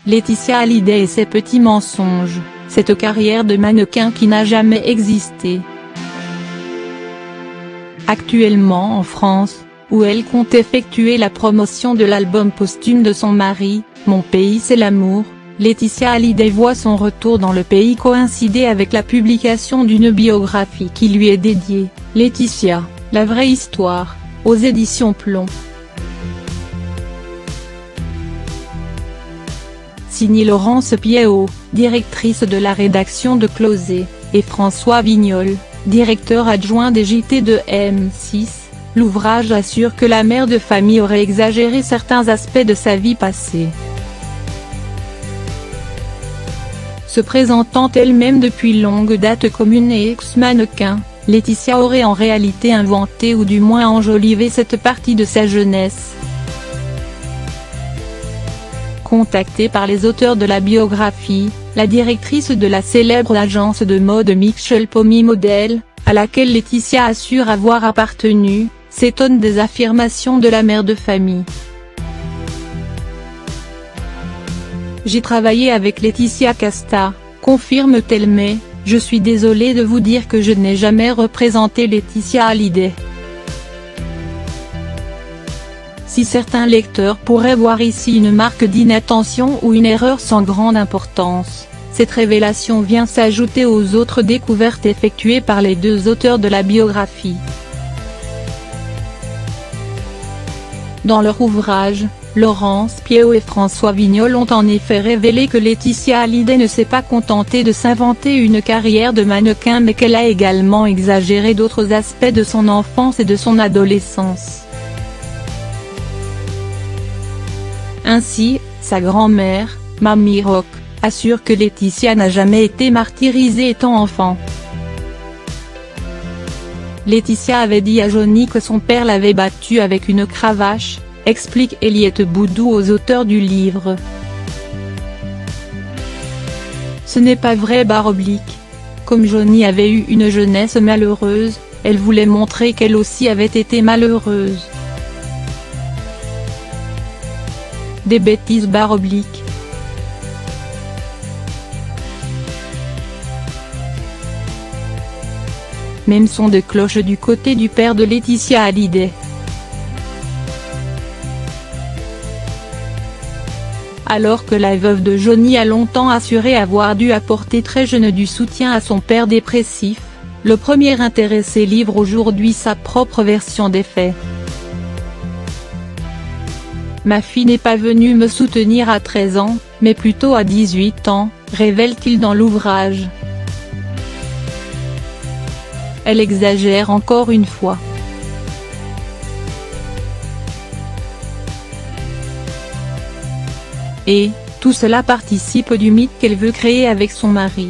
Laetitia Hallyday et ses petits mensonges, cette carrière de mannequin qui n'a jamais existé. Actuellement en France, où elle compte effectuer la promotion de l'album posthume de son mari, Mon pays c'est l'amour, Laetitia Hallyday voit son retour dans le pays coïncider avec la publication d'une biographie qui lui est dédiée, Laetitia, la vraie histoire, aux éditions Plomb. Signée Laurence Piéaud, directrice de la rédaction de Closet, et François Vignol, directeur adjoint des JT de M6, l'ouvrage assure que la mère de famille aurait exagéré certains aspects de sa vie passée. Se présentant elle-même depuis longue date comme une ex-mannequin, Laetitia aurait en réalité inventé ou du moins enjolivé cette partie de sa jeunesse. Contactée par les auteurs de la biographie, la directrice de la célèbre agence de mode Michel Pommy Model, à laquelle Laetitia assure avoir appartenu, s'étonne des affirmations de la mère de famille. J'ai travaillé avec Laetitia Casta, confirme-t-elle, mais je suis désolée de vous dire que je n'ai jamais représenté Laetitia Hallyday. Si certains lecteurs pourraient voir ici une marque d'inattention ou une erreur sans grande importance, cette révélation vient s'ajouter aux autres découvertes effectuées par les deux auteurs de la biographie. Dans leur ouvrage, Laurence Piéaud et François Vignol ont en effet révélé que Laetitia Hallyday ne s'est pas contentée de s'inventer une carrière de mannequin mais qu'elle a également exagéré d'autres aspects de son enfance et de son adolescence. Ainsi, sa grand-mère, Mamie Rock, assure que Laetitia n'a jamais été martyrisée étant enfant. Laetitia avait dit à Johnny que son père l'avait battue avec une cravache, explique Eliette Boudou aux auteurs du livre. Ce n'est pas vrai. Comme Johnny avait eu une jeunesse malheureuse, elle voulait montrer qu'elle aussi avait été malheureuse. Des bêtises. Même son de cloche du côté du père de Laetitia Hallyday. Alors que la veuve de Johnny a longtemps assuré avoir dû apporter très jeune du soutien à son père dépressif, le premier intéressé livre aujourd'hui sa propre version des faits. Ma fille n'est pas venue me soutenir à 13 ans, mais plutôt à 18 ans, révèle-t-il dans l'ouvrage. Elle exagère encore une fois. Et, tout cela participe du mythe qu'elle veut créer avec son mari.